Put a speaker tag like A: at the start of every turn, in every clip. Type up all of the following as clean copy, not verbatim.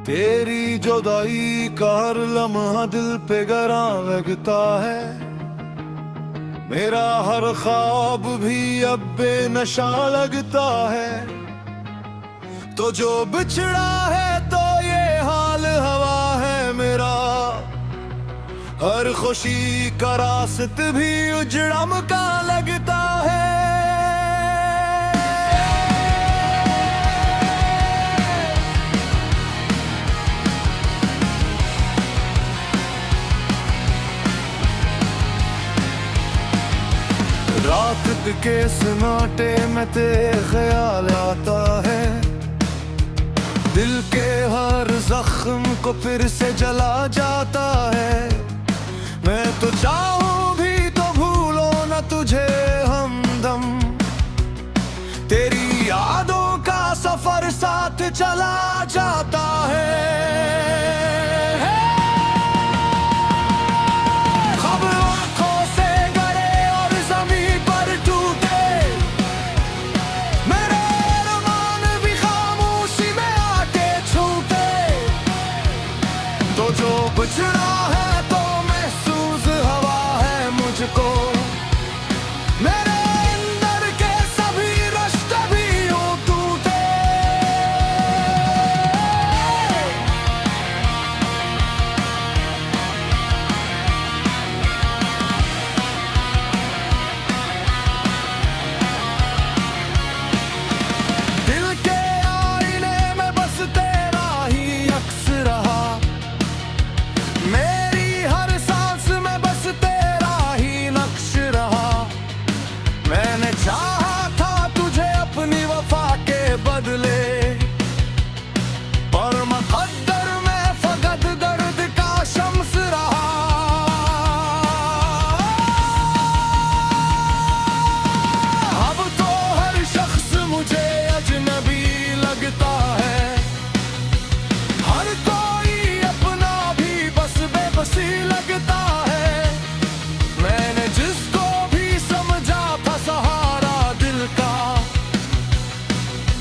A: तेरी जुदाई का हर लम्हा दिल पे गरा लगता है। मेरा हर ख्वाब भी अब बेनशा लगता है। तो जो बिछड़ा है तो ये हाल हवा है मेरा। हर खुशी का रास्त भी उजड़म का लगता है। रात के सन्नाटे में तेरे ख्याल आता है। दिल के हर जख्म को फिर से जला जाता है। मैं तो चाहूं भी तो भूलो न तुझे हमदम। तेरी यादों का सफर साथ चला जाता है। तो जो बिछड़ा है तो महसूस हवा है मुझको। मेरे अंदर के सभी रिश्ते भी यूं टूटे। दिल के आईने में बस तेरा ही अक्स रहा। मेरी हर सांस में बस तेरा ही नक्श रहा। मैंने चाहा था तुझे अपनी वफा के बदले, पर मुक़द्दर में फकत दर्द का शम्स रहा। अब तो हर शख्स मुझे अजनबी लगता है। हर कोई अपना भी बस बेबसी लगता है। मैंने जिसको भी समझा था सहारा दिल का,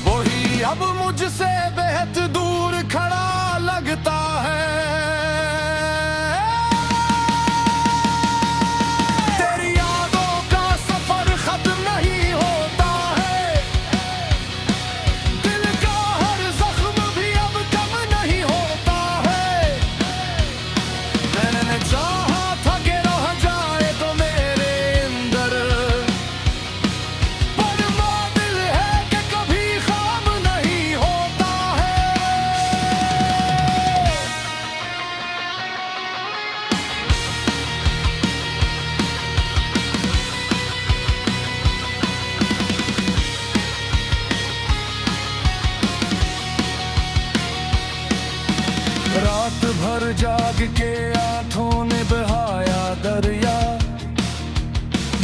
A: वही अब मुझसे बेहद दूर खड़ा लगता है। तेरी यादों का सफर खत्म नहीं होता है। दिल का हर जख्म भी अब कम नहीं होता है। मैंने चाहा था कि रह जाए तो मेरे अंदर, पर वो दिल है कि कभी ख्वाब नहीं होता है। रात भर जाग के आंखों ने बहाया दरिया।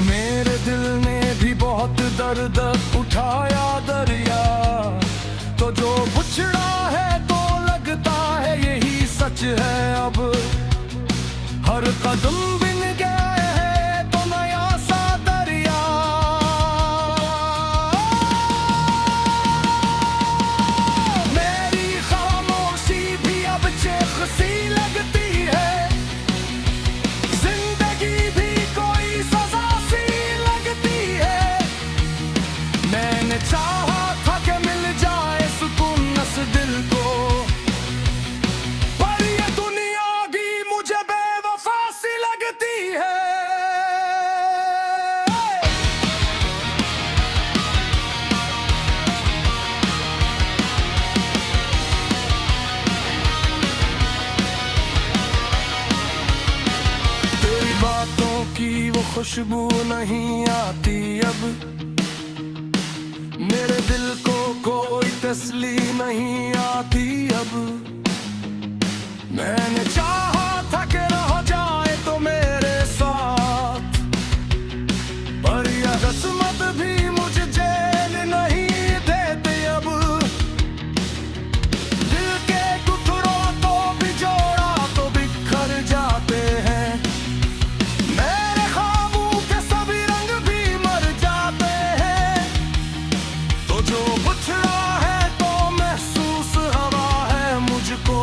A: मेरे दिल ने भी बहुत दर्द उठाया दरिया। तो जो बिछड़ा है तो लगता है यही सच है। अब हर कदम बिन गए है तो नया सा दरिया। मेरी खामोशी भी अब चेख सी लगती है। जिंदगी भी कोई सजा सी लगती है। मैंने चाहा था कि मिल जाए सुकून इस दिल को, पर ये दुनिया भी मुझे बेवफा सी लगती है। तेरी बातों की वो खुशबू नहीं आती अब। मेरे दिल को कोई तसल्ली नहीं आती अब। मैंने चाहा था कि रह जाए तो मेरे साथ, पर यह किस्मत भी मुझे जेल नहीं देती अब। दिल के टुकड़ों तो बिजोड़ा तो बिखर जाते हैं। मेरे ख्वाबों के सभी रंग भी मर जाते हैं। तो जो बिछड़ा है तो महसूस हवा है मुझको।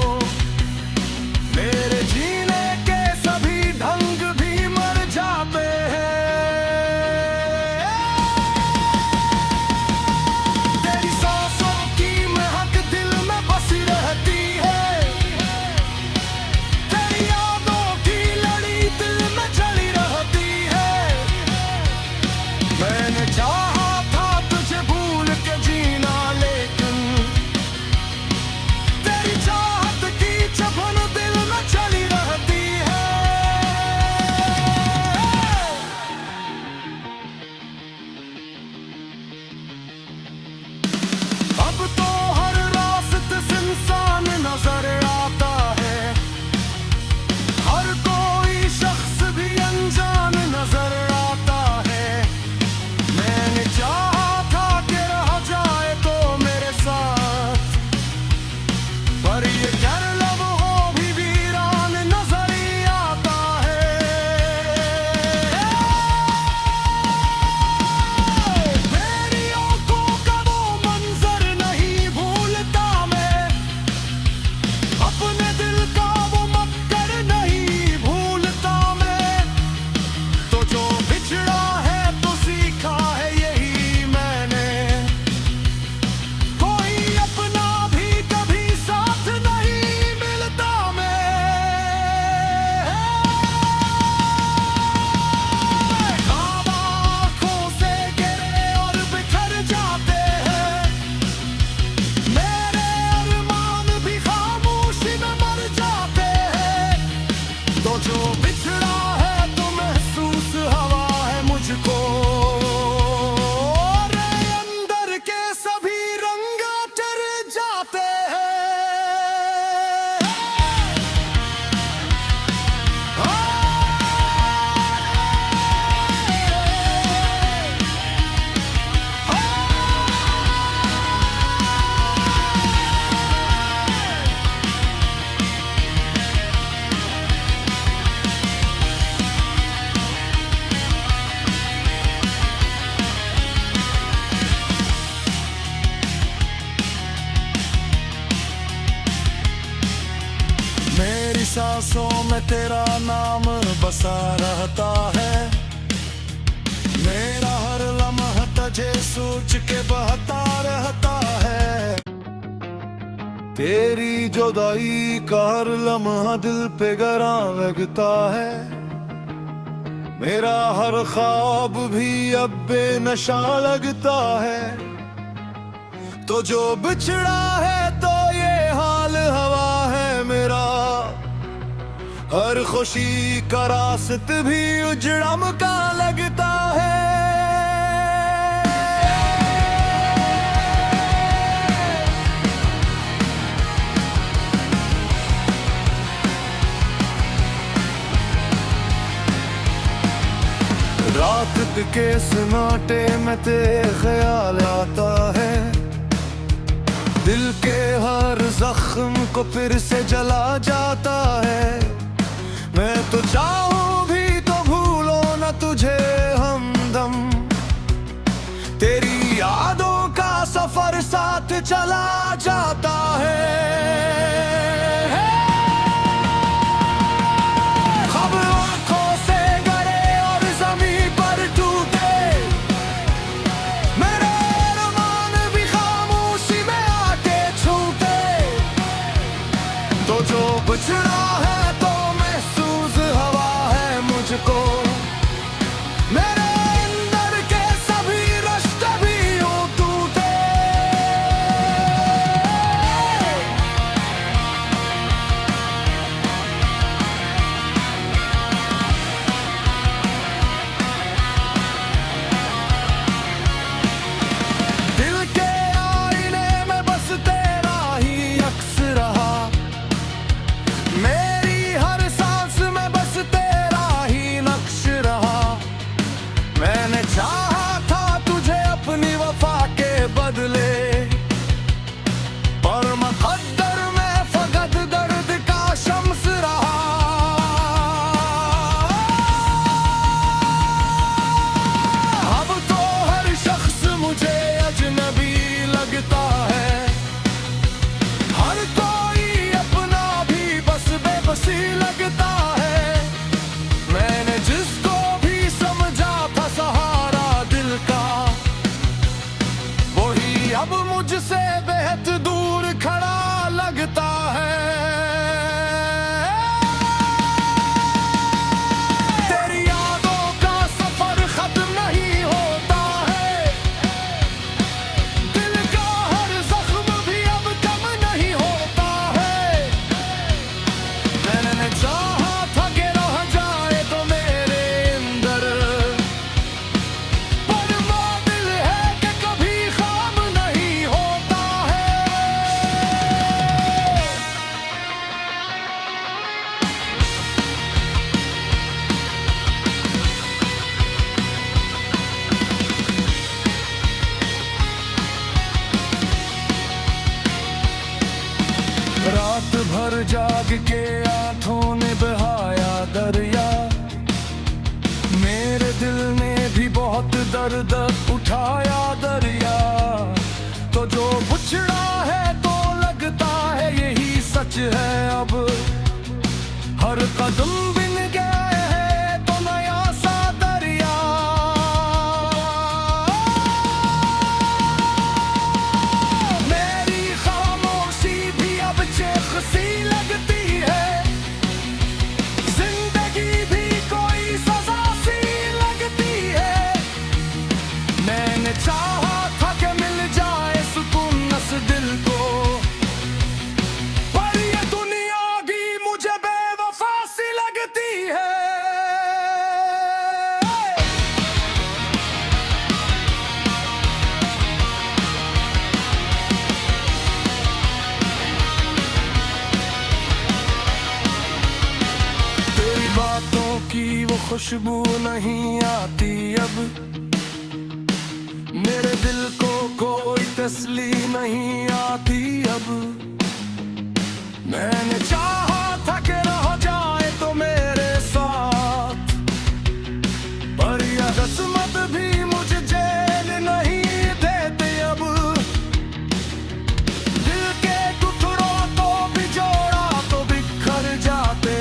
A: सांसों में तेरा नाम बसा रहता है। मेरा हर लम्हा तुझे सोच के बहता रहता है। तेरी जुदाई का हर लम्हा दिल पे गरा लगता है। मेरा हर ख्वाब भी अब बेनशा लगता है। तो जो बिछड़ा है तो ये हाल हवा है मेरा। हर खुशी का रास्त भी उजड़म का लगता है। रात के सन्नाटे में तेरे ख्याल आता है। दिल के हर जख्म को फिर से जला जाता है। मैं तो चाहूं भी तो भूलो न तुझे हमदम। तेरी यादों का सफर साथ चला जाता है। जो बिछड़ा है तो महसूस हवा है मुझको। मेरे अंदर के सभी रिश्ते भी यूं टूटे। दिल के आईने में बस तेरा ही अक्स रहा। मेरी हर सांस में बस तेरा ही नक्श रहा। मैंने चाहा था तुझे अपनी वफा के बदले, पर मुक़द्दर में फकत दर्द का शम्स रहा। अब तो हर शख्स मुझे अजनबी लगता है। हर कोई अपना भी बसी लगता है। मैंने जिसको भी समझा था सहारा दिल का, वही अब मुझसे बेहद दूर खड़ा लगता है। तेरी यादों का सफर खत्म नहीं होता है। दिल का हर जख्म भी अब कम नहीं होता है। मैंने चाहा था कि रह जाए तो मेरे अंदर, पर वो दिल है कि कभी ख्वाब नहीं होता है। रात भर जाग के आंखों ने बहाया दरिया। मेरे दिल ने भी बहुत दर्द उठाया दरिया। तो जो बिछड़ा है तो लगता है यही सच है। अब हर कदम बिन गया है तो नया सा दरिया। मेरी खामोशी भी अब चेख सी लगती है। जिंदगी भी कोई सजा सी लगती है। मैंने चाहा था कि मिल जाए सुकून इस दिल को, पर ये दुनिया भी मुझे बेवफा सी लगती है। तेरी बातों की वो खुशबू नहीं आती अब। मेरे दिल को कोई तसल्ली नहीं आती अब। मैंने चाहा था कि रह जाए तो मेरे साथ, पर यह किस्मत भी मुझे जेल नहीं देते अब। दिल के टुकड़ों को भी जोड़ा तो बिखर जाते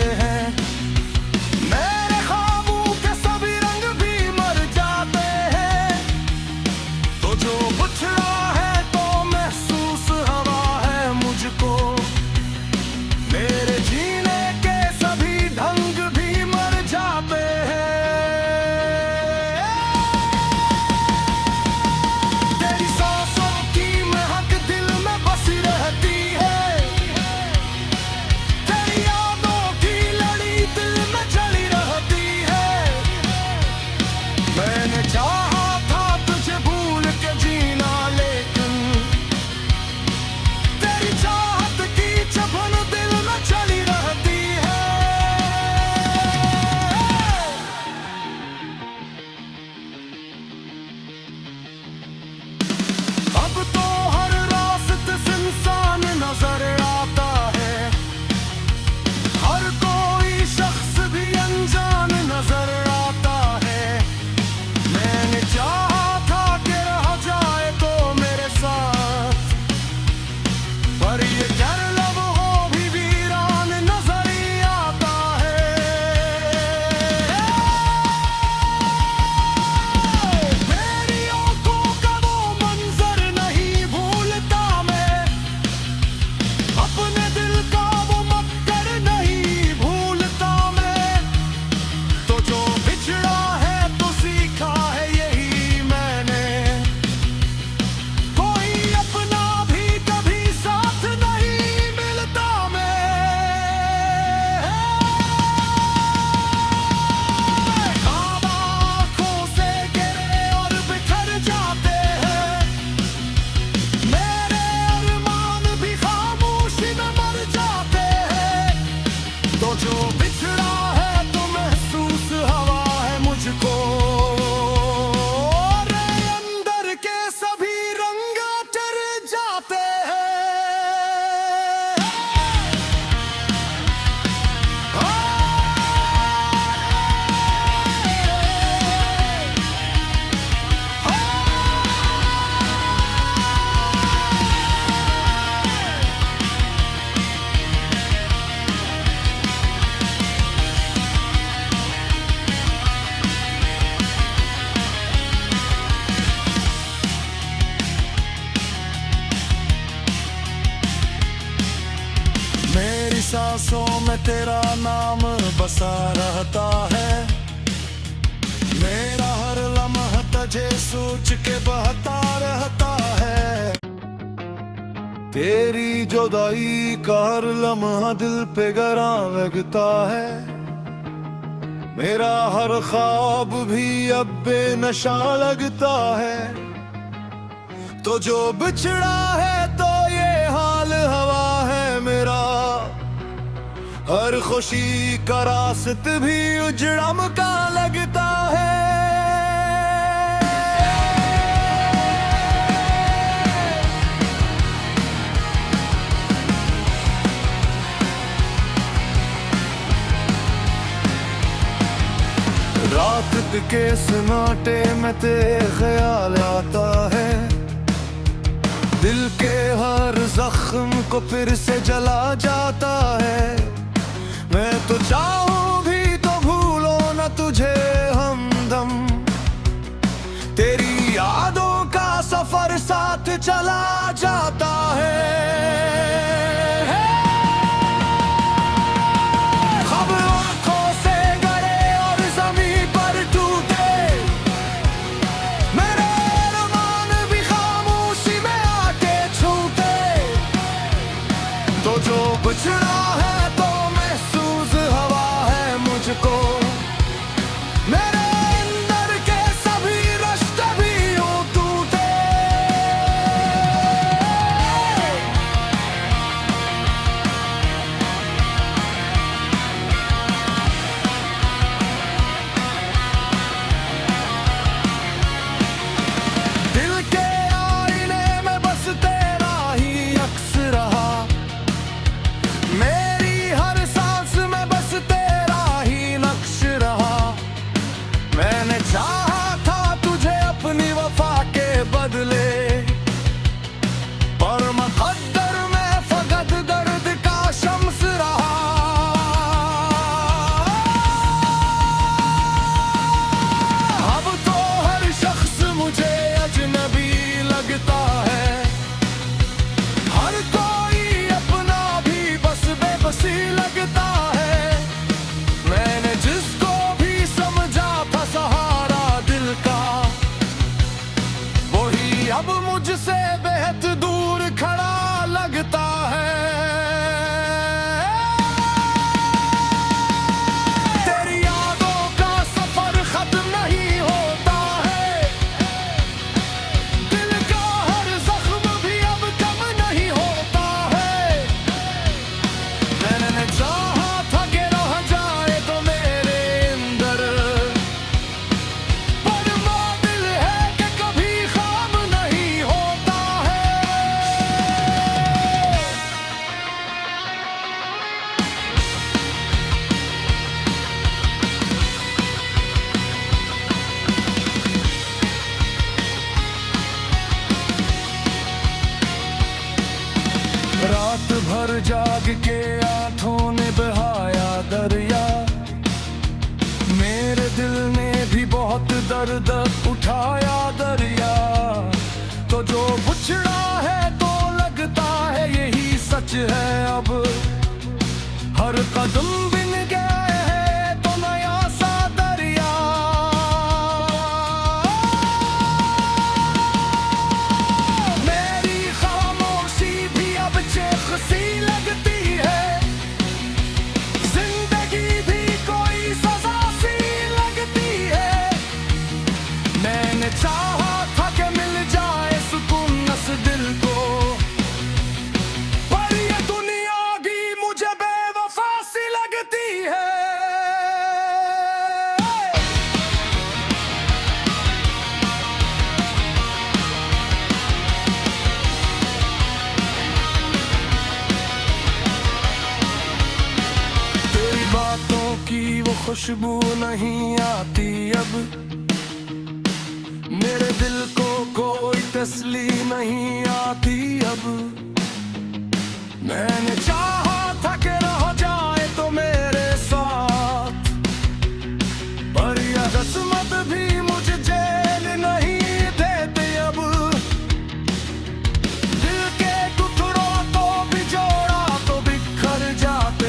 A: सांसों में तेरा नाम बसा रहता है। मेरा हर लम्हा तुझे सोच के बहता रहता है। तेरी जुदाई का हर लम्हा दिल पे गरा लगता है। मेरा हर ख्वाब भी अब बेनशा लगता है। तो जो बिछड़ा है तो ये हाल हवा है मेरा। हर खुशी का रास्त भी उजड़म का लगता है। रात के सन्नाटे में तेरे ख्याल आता है। दिल के हर जख्म को फिर से जला जाता है। मैं तो चाहूं भी तो भूलो न तुझे हमदम। तेरी यादों का सफर साथ चला जाता है। जो बिछड़ा है तो महसूस हवा है मुझको। मेरे अंदर के सभी रिश्ते भी यूं टूटे। दिल के आईने में बस तेरा ही अक्स रहा। मेरी हर सांस में बस तेरा ही नक्श रहा। मैंने चाहा था तुझे अपनी वफा के बदले, पर मुक़द्दर में फकत दर्द का शम्स रहा। अब तो हर शख्स मुझे अजनबी लगता है। हर कोई अपना भी बस बेबसी लगता है। मैंने जिसको भी समझा था सहारा दिल का, वही अब मुझसे बेहद दूर खड़ा लगता है। तेरी यादों का सफर खत्म नहीं होता है। दिल का हर जख्म भी अब कम नहीं होता है। मैंने चाहा था कि रह जाए तो मेरे अंदर, पर मादिल है कि कभी ख्वाब नहीं होता है। रात भर जाग के आंखों ने बहाया दरिया। मेरे दिल ने भी बहुत दर्द उठाया दरिया। तो जो बिछड़ा है तो लगता है यही सच है। अब हर कदम बिन गया है तो नया सा दरिया। मेरी खामोशी भी अब चेख सी लगती है। जिंदगी भी कोई सजा सी लगती है। मैंने चाहा था कि मिल जाए सुकून इस दिल को, पर ये दुनिया भी मुझे बेवफा सी लगती है। तेरी बातों की वो खुशबू नहीं आती अब। मेरे दिल को कोई तसल्ली नहीं आती अब। मैंने चाहा था कि रह जाए तो मेरे साथ, पर यह रस्मत भी मुझे जेल नहीं देते अब। दिल के टुकड़ों को भी जोड़ा तो बिखर जाते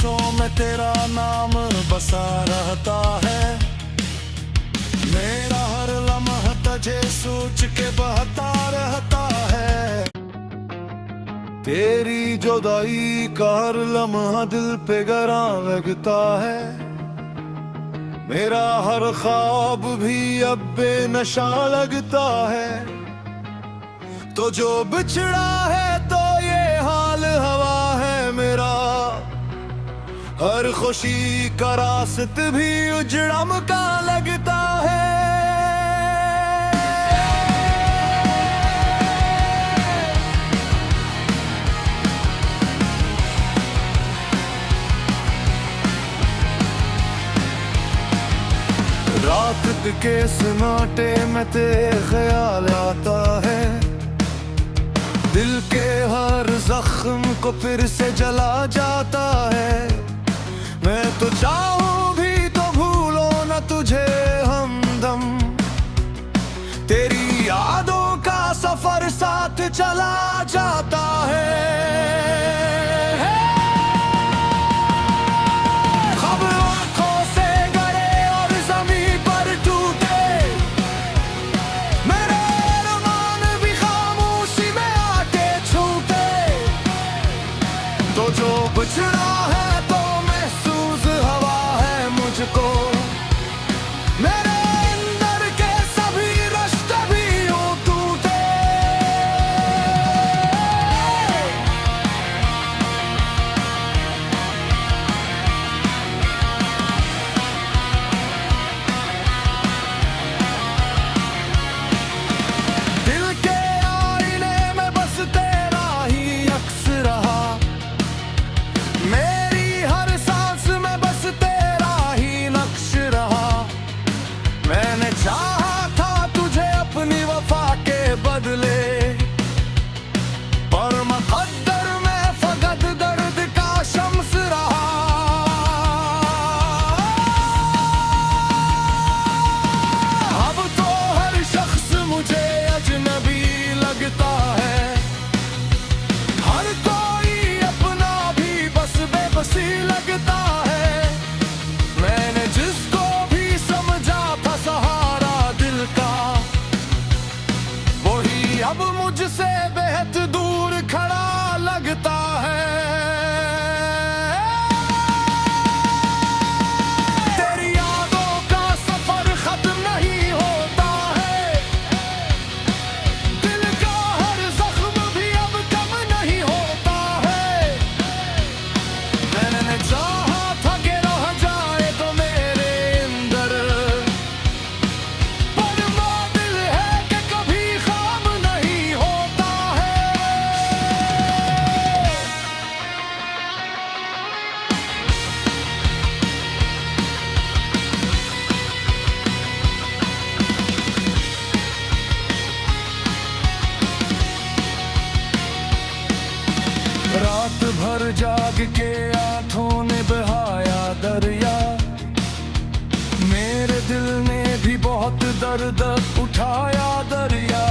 A: सांसों में तेरा नाम बसा रहता है। मेरा हर लम्हा तुझे सोच के बहता रहता है। तेरी जुदाई का हर लम्हा दिल पे गरा लगता है। मेरा हर ख्वाब भी अब बेनशा लगता है। तो जो बिछड़ा है तो ये हाल हवा है मेरा। हर खुशी का रास्त भी उजड़म का लगता है। रात के सन्नाटे में तेरे ख्याल आता है। दिल के हर जख्म को फिर से जला जाता है। मैं तो चाहूं भी तो भूलो न तुझे हमदम। तेरी यादों का सफर साथ चला जाता है। तो जो बिछड़ा है तो महसूस हवा है मुझको। मेरे अंदर के सभी रिश्ते भी यूं टूटे। दिल के आईने में बस तेरा ही अक्स रहा। मेरी हर सांस में बस तेरा ही नक्श रहा। मैंने चाहा था तुझे अपनी वफा के बदले, पर मुकद्दर में फकत दर्द का शम्स रहा। अब तो हर शख्स मुझे अजनबी लगता है। हर कोई अपना भी बस बेबसी लगता है। मैंने जिसको भी समझा था सहारा दिल का, वही अब मुझसे बेहद दूर खड़ा लगता है। तेरी यादों का सफर खत्म नहीं होता है। दिल का हर जख्म भी अब कम नहीं होता है। मैंने चाहा था कि रह जाए तो मेरे अंदर, पर दिल है कि कभी ख्वाब नहीं होता है। रात भर जाग के आंखों ने बहाया दरिया। मेरे दिल ने भी बहुत दर्द उठाया दरिया।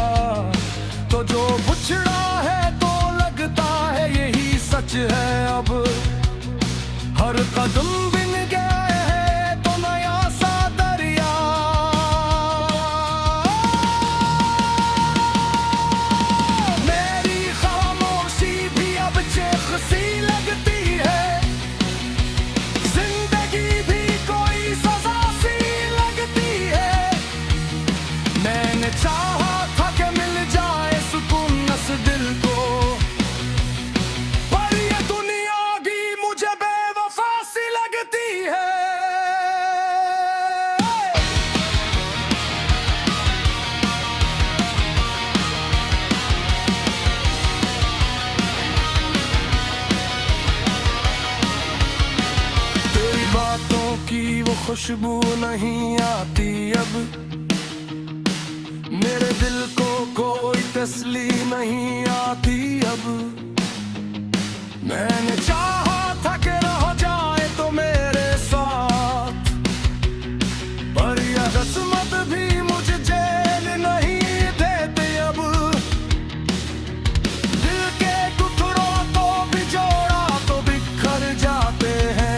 A: तो जो बिछड़ा है तो लगता है यही सच है। अब हर कदम बिन गया है तो नया सा दरिया। मेरी खामोशी भी अब चेख सी लगती है। जिंदगी भी कोई सजा सी लगती है। मैंने चाहा था कि मिल जाए सुकून नस दिल को, पर ये दुनिया भी मुझे बेवफा सी लगती है। तेरी बातों की वो खुशबू नहीं आती अब। मेरे दिल को कोई तसल्ली नहीं आती अब। मैंने चाहा था कि रह जाए तो मेरे साथ, पर यह किस्मत भी मुझे जेल नहीं देते अब। दिल के टुकड़ों को भी जोड़ा तो बिखर जाते हैं।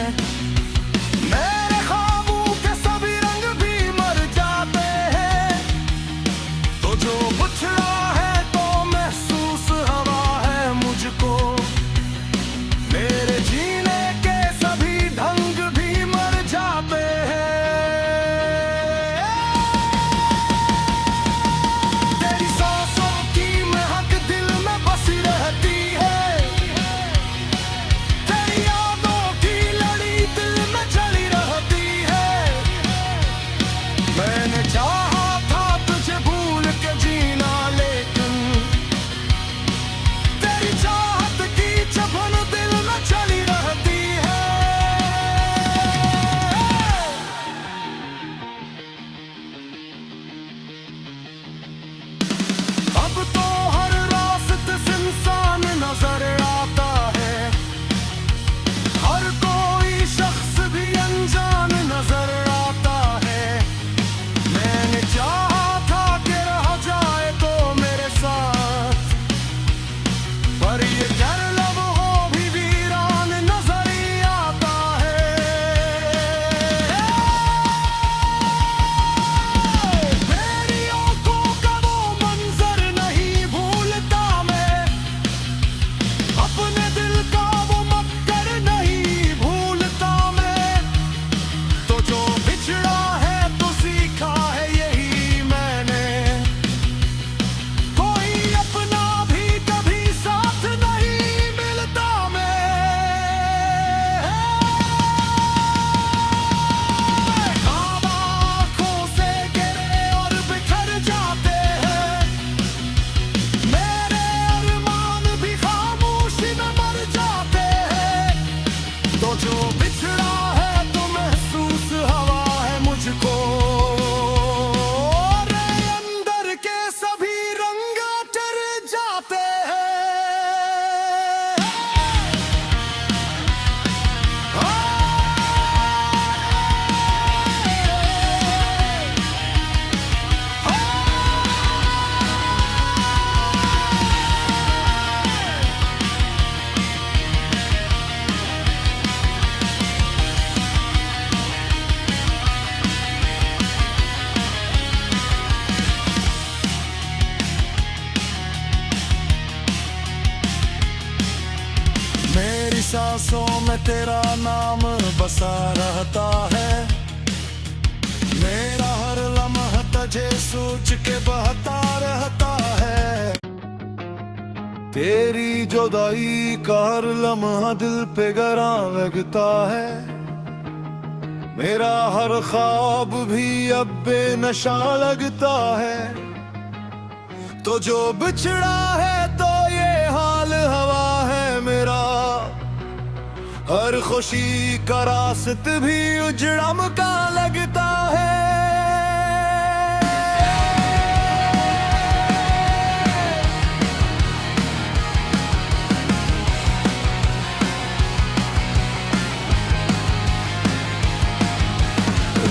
A: में तेरा नाम बसा रहता है। मेरा हर लम्हा तुझे सोच के बहता रहता है। तेरी जुदाई का हर लम्हा दिल पे गरा लगता है। मेरा हर ख्वाब भी अब बेनशा लगता है। तो जो बिछड़ा है तो ये हाल हवा है मेरा। हर खुशी का रास्त भी उजड़म का लगता है।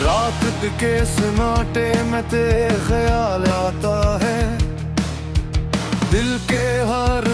A: रात के सन्नाटे में तेरे ख्याल आता है। दिल के हर